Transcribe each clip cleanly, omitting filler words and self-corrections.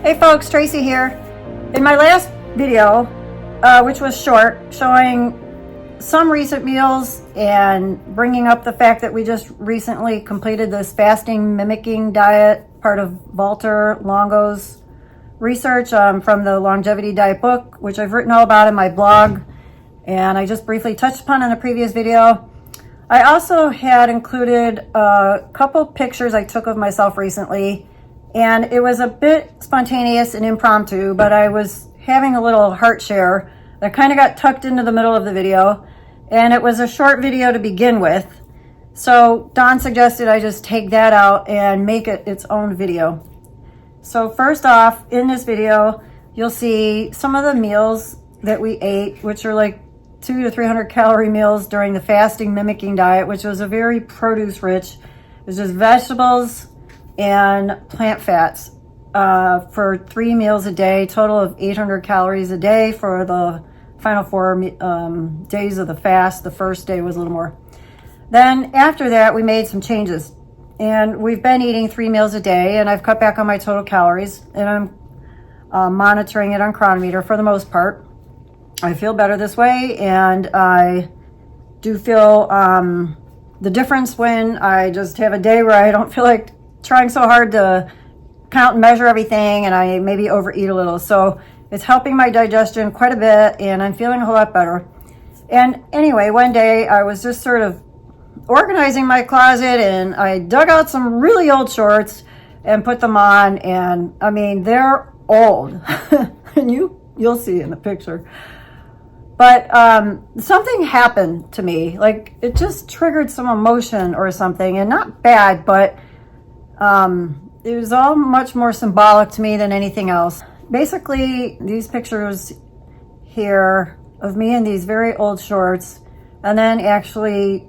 Hey folks, Tracy here. In my last video, which was short, showing some recent meals and bringing up the fact that we just recently completed this fasting mimicking diet, part of Walter Longo's research from the Longevity Diet book, which I've written all about in my blog, and I just briefly touched upon in the previous video. I also had included a couple pictures I took of myself recently, and it was a bit spontaneous and impromptu, but I was having a little heart share that kind of got tucked into the middle of the video, and it was a short video to begin with. So Don suggested I just take that out and make it its own video. So first off, in this video, you'll see some of the meals that we ate, which are like 200 to 300 calorie meals during the fasting mimicking diet, which was a very produce rich. It was just vegetables and plant fats for 3 meals a day, total of 800 calories a day for the final 4 days of the fast. The first day was a little more. Then after that, we made some changes, and we've been eating 3 meals a day, and I've cut back on my total calories, and I'm monitoring it on Chronometer for the most part. I feel better this way, and I do feel the difference when I just have a day where I don't feel like trying so hard to count and measure everything, and I maybe overeat a little. So it's helping my digestion quite a bit, and I'm feeling a whole lot better. And anyway, one day I was just sort of organizing my closet, and I dug out some really old shorts and put them on, and I mean, they're old and you'll see in the picture. But something happened to me, like it just triggered some emotion or something, and not bad, but it was all much more symbolic to me than anything else. Basically, these pictures here of me in these very old shorts, and then actually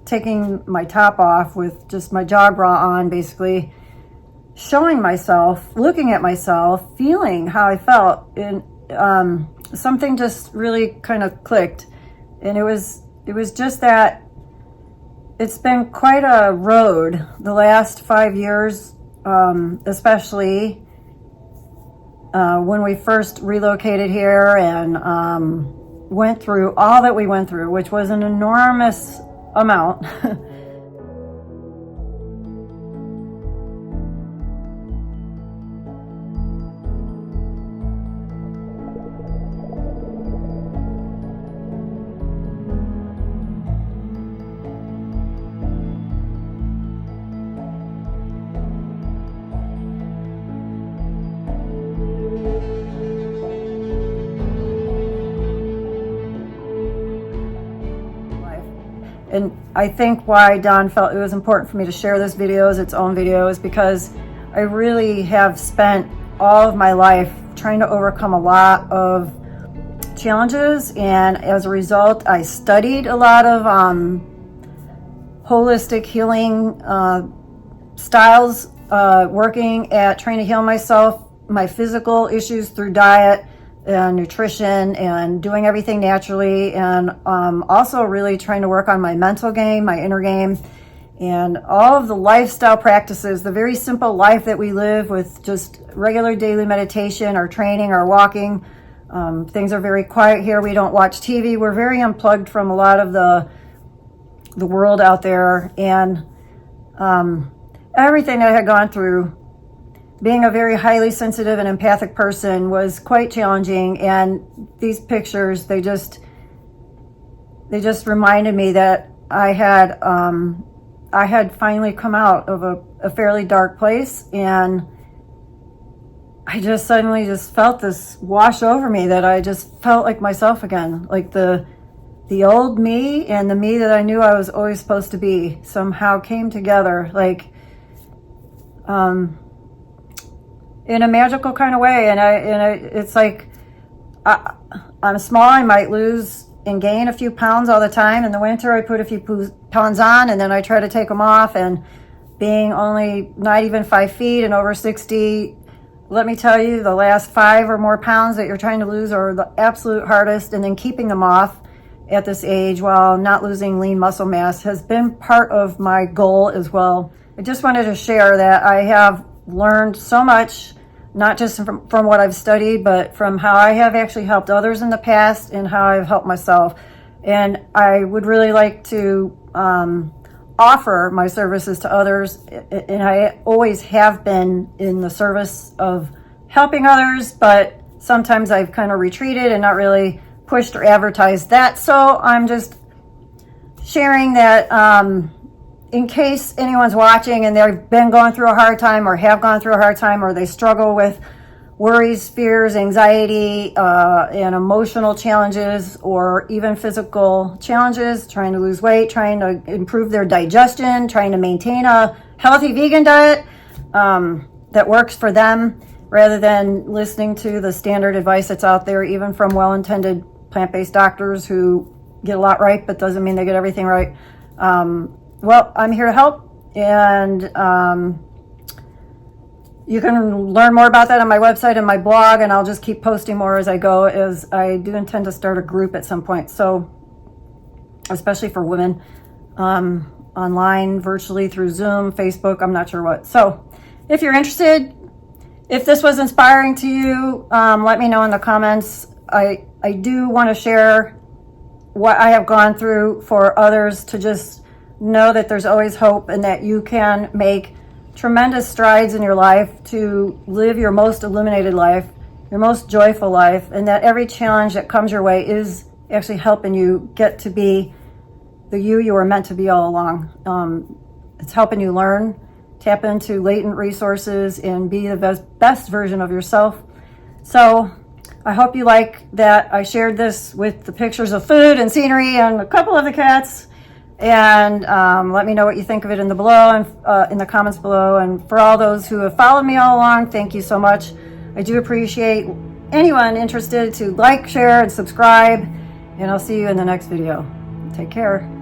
taking my top off with just my jog bra on, basically showing myself, looking at myself, feeling how I felt, and something just really kind of clicked. And it was just that it's been quite a road the last 5 years, especially when we first relocated here and went through all that we went through, which was an enormous amount. And I think why Don felt it was important for me to share this video as its own video is because I really have spent all of my life trying to overcome a lot of challenges, and as a result, I studied a lot of holistic healing styles, working at trying to heal myself, my physical issues through diet and nutrition and doing everything naturally, and also really trying to work on my mental game, my inner game, and all of the lifestyle practices, the very simple life that we live with just regular daily meditation, our training, our walking. Things are very quiet here. We don't watch TV. We're very unplugged from a lot of the world out there, and everything I had gone through, being a very highly sensitive and empathic person, was quite challenging. And these pictures, they just reminded me that I had finally come out of a fairly dark place, and I just suddenly just felt this wash over me, that I just felt like myself again, like the old me and the me that I knew I was always supposed to be somehow came together, like in a magical kind of way. And it's like I'm small. I might lose and gain a few pounds all the time. In the winter, I put a few pounds on, and then I try to take them off. And being only not even 5 feet and over 60, let me tell you, the last 5 or more pounds that you're trying to lose are the absolute hardest. And then keeping them off at this age while not losing lean muscle mass has been part of my goal as well. I just wanted to share that I have learned so much not just from what I've studied, but from how I have actually helped others in the past and how I've helped myself. And I would really like to offer my services to others, and I always have been in the service of helping others, but sometimes I've kind of retreated and not really pushed or advertised that. So I'm just sharing that in case anyone's watching and they've been going through a hard time or have gone through a hard time, or they struggle with worries, fears, anxiety, and emotional challenges, or even physical challenges, trying to lose weight, trying to improve their digestion, trying to maintain a healthy vegan diet that works for them, rather than listening to the standard advice that's out there, even from well-intended plant-based doctors who get a lot right, but doesn't mean they get everything right. Well, I'm here to help, and you can learn more about that on my website and my blog, and I'll just keep posting more as I go, as I do intend to start a group at some point. So, especially for women, online, virtually, through Zoom, Facebook, I'm not sure what. So, if you're interested, if this was inspiring to you, let me know in the comments. I do want to share what I have gone through for others, to just know that there's always hope, and that you can make tremendous strides in your life to live your most illuminated life, your most joyful life, and that every challenge that comes your way is actually helping you get to be the you were meant to be all along. It's helping you learn, tap into latent resources, and be the best version of yourself. So I hope you like that I shared this with the pictures of food and scenery and a couple of the cats. And let me know what you think of it in the comments below. And for all those who have followed me all along, thank you so much. I do appreciate anyone interested to like, share, and subscribe. And I'll see you in the next video. Take care.